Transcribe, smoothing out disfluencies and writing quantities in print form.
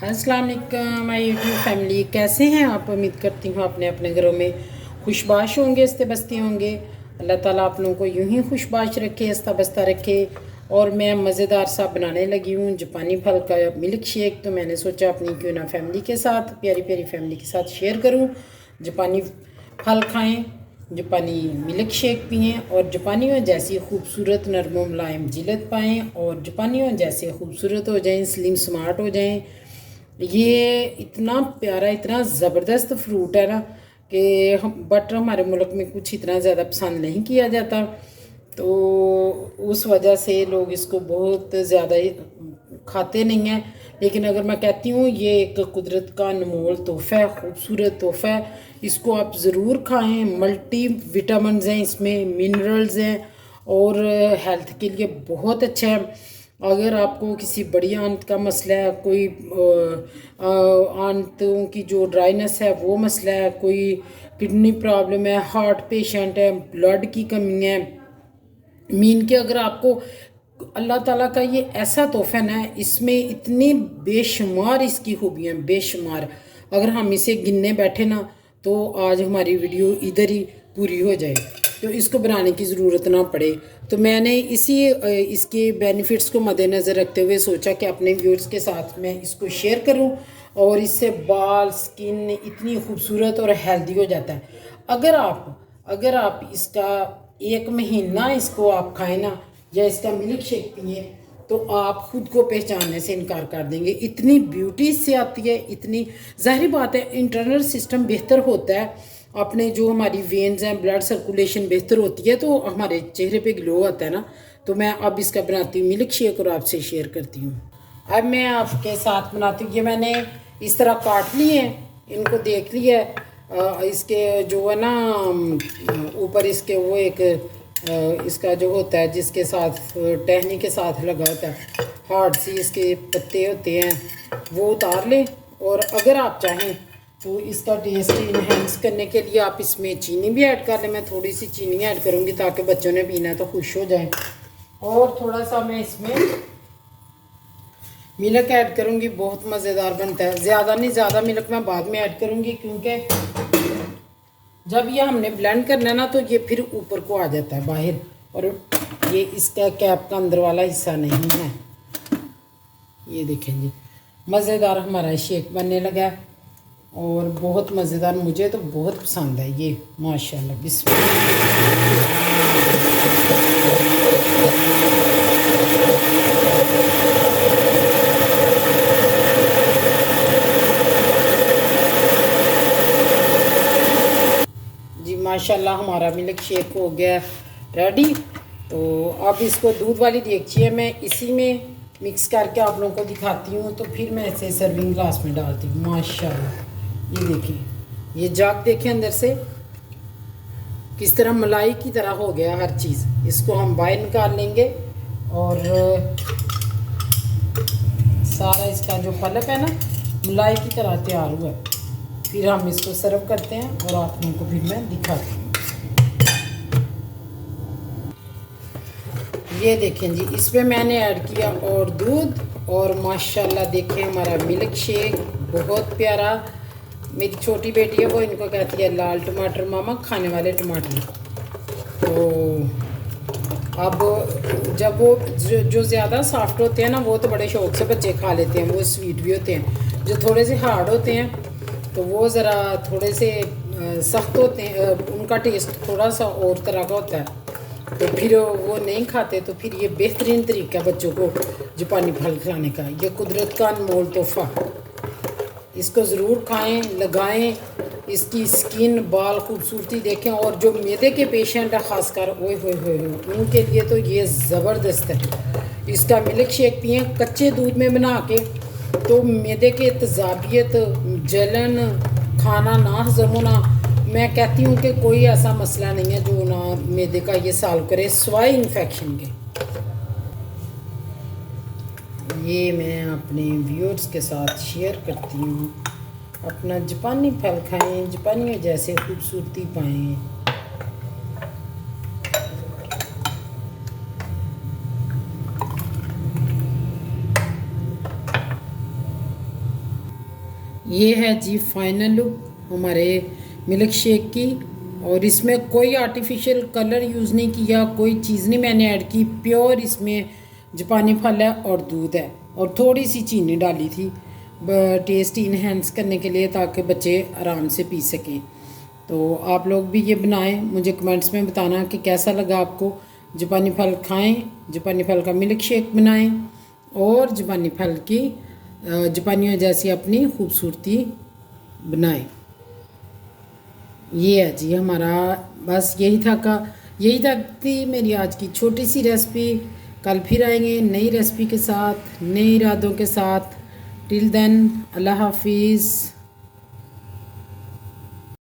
अस्सलाम वालेकुम my YouTube family, कैसे हैं आप। उम्मीद करती हूँ अपने अपने घरों में खुशबाश होंगे, हंसते बसते होंगे। अल्लाह ताला आप लोगों को यूं ही खुशबाश रखे, हंसता बसता रखे। और मैं मज़ेदार सा बनाने लगी हूँ जापानी फल का मिल्क शेक। तो मैंने सोचा अपनी क्यों ना फैमिली के साथ, प्यारी प्यारी फैमिली के साथ शेयर करूँ। जापानी फल खाएँ, जापानी मिल्क शेक पिएँ और जापानियों जैसी खूबसूरत नरम मुलायम जिल्द पाएँ और जापानियों जैसे खूबसूरत हो जाएँ, स्लिम स्मार्ट हो जाएँ। ये इतना प्यारा, इतना ज़बरदस्त फ्रूट है ना कि बट हमारे मुल्क में कुछ इतना ज़्यादा पसंद नहीं किया जाता, तो उस वजह से लोग इसको बहुत ज़्यादा खाते नहीं हैं। लेकिन अगर मैं कहती हूँ ये एक कुदरत का अनमोल तोहफ़ा है, खूबसूरत तोहफ़ा है, इसको आप ज़रूर खाएं। मल्टी विटामिन्स हैं इसमें, मिनरल्स हैं और हेल्थ के लिए बहुत अच्छा है। अगर आपको किसी बड़ी आंत का मसला है, कोई आंतों की जो ड्राइनेस है वो मसला है, कोई किडनी प्रॉब्लम है, हार्ट पेशेंट है, ब्लड की कमी है, मीन के अगर आपको अल्लाह ताला का ये ऐसा तोहफ़ा है, इसमें इतनी बेशुमार इसकी खूबियाँ, बेशुमार। अगर हम इसे गिनने बैठे ना तो आज हमारी वीडियो इधर ही पूरी हो जाए, तो इसको बनाने की ज़रूरत ना पड़े। तो मैंने इसके बेनिफिट्स को मद्देनज़र रखते हुए सोचा कि अपने व्यूअर्स के साथ मैं इसको शेयर करूं और इससे बाल, स्किन इतनी खूबसूरत और हेल्दी हो जाता है। अगर आप इसका 1 महीना इसको आप खाएं ना, या इसका मिल्क शेक पिए, तो आप खुद को पहचानने से इनकार कर देंगे। इतनी ब्यूटी इससे आती है, इतनी ज़ाहिर बात है इंटरनल सिस्टम बेहतर होता है, अपने जो हमारी वेन्स हैं, ब्लड सर्कुलेशन बेहतर होती है, तो हमारे चेहरे पे ग्लो आता है ना। तो मैं अब इसका बनाती हूँ मिल्क शेक और आपसे शेयर करती हूँ। अब मैं आपके साथ बनाती हूँ। ये मैंने इस तरह काट लिए हैं, इनको देख लिया है। इसके जो है ना ऊपर इसके वो एक इसका जो होता है जिसके साथ टहनी के साथ लगा होता है, हार्ड सी इसके पत्ते होते हैं, वो उतार लें। और अगर आप चाहें तो इसका टेस्ट इन्हेंस करने के लिए आप इसमें चीनी भी ऐड कर लें। मैं थोड़ी सी चीनी ऐड करूँगी ताकि बच्चों ने पीना तो खुश हो जाए। और थोड़ा सा मैं इसमें मिल्क ऐड करूँगी, बहुत मज़ेदार बनता है। ज़्यादा नहीं, ज़्यादा मिल्क मैं बाद में ऐड करूँगी, क्योंकि जब ये हमने ब्लेंड करना है ना तो ये फिर ऊपर को आ जाता है बाहर, और ये इसका कैप का अंदर वाला हिस्सा नहीं है। ये देखें जी, मज़ेदार हमारा शेक बनने लगा है और बहुत मज़ेदार, मुझे तो बहुत पसंद है ये, माशाल्लाह। बिस्मिल्लाह। जी माशाल्लाह हमारा मिल्क शेक हो गया रेडी। तो अब इसको दूध वाली देगची है, मैं इसी में मिक्स करके आप लोगों को दिखाती हूँ। तो फिर मैं इसे सर्विंग ग्लास में डालती हूँ। माशाल्लाह ये देखिए, ये जाग देखें अंदर से किस तरह मलाई की तरह हो गया हर चीज़। इसको हम बाहर निकाल लेंगे और सारा इसका जो पल्प है ना मलाई की तरह तैयार हुआ है। फिर हम इसको सर्व करते हैं और आप लोगों को फिर मैं दिखाती हूँ। ये देखें जी, इसमें मैंने ऐड किया और दूध, और माशाल्लाह देखें हमारा मिल्क शेक बहुत प्यारा। मेरी छोटी बेटी है, वो इनको कहती है लाल टमाटर मामा, खाने वाले टमाटर। तो अब जब वो जो ज़्यादा सॉफ्ट होते हैं ना वो तो बड़े शौक से बच्चे खा लेते हैं, वो स्वीट भी होते हैं। जो थोड़े से हार्ड होते हैं तो वो ज़रा थोड़े से सख्त होते हैं, उनका टेस्ट थोड़ा सा और तरह का होता है, तो फिर वो नहीं खाते। तो फिर ये बेहतरीन तरीका है बच्चों को जापानी फल खिलाने का, ये कुदरत का अनमोल तोहफ़ा। इसको ज़रूर खाएं, लगाएं। इसकी स्किन, बाल, खूबसूरती देखें। और जो मैदे के पेशेंट है ख़ासकर, ओए होए होए होए, उनके लिए तो ये ज़बरदस्त है। इसका मिल्क शेक पिए कच्चे दूध में बना के, तो मैदे के तेज़ाबियत, जलन, खाना ना हज़म होना, मैं कहती हूँ कि कोई ऐसा मसला नहीं है जो ना मैदे का ये सॉल्व करे सिवाय इन्फेक्शन के। ये मैं अपने व्यूअर्स के साथ शेयर करती हूँ। अपना जापानी फल खाएं, जापानियों जैसे खूबसूरती पाएं। ये है जी फाइनल लुक हमारे मिल्क शेक की। और इसमें कोई आर्टिफिशियल कलर यूज़ नहीं किया, कोई चीज़ नहीं मैंने ऐड की। प्योर इसमें जापानी फल है और दूध है और थोड़ी सी चीनी डाली थी टेस्ट इन्हेंस करने के लिए, ताकि बच्चे आराम से पी सकें। तो आप लोग भी ये बनाएं, मुझे कमेंट्स में बताना कि कैसा लगा आपको। जापानी फल खाएं, जापानी फल का मिल्क शेक बनाएं और जापानी फल की जापानियों जैसी अपनी खूबसूरती बनाएं। ये है जी हमारा, बस यही तक थी मेरी आज की छोटी सी रेसिपी। कल फिर आएंगे नई रेसिपी के साथ, नए इरादों के साथ। टिल देन अल्लाह हाफिज़।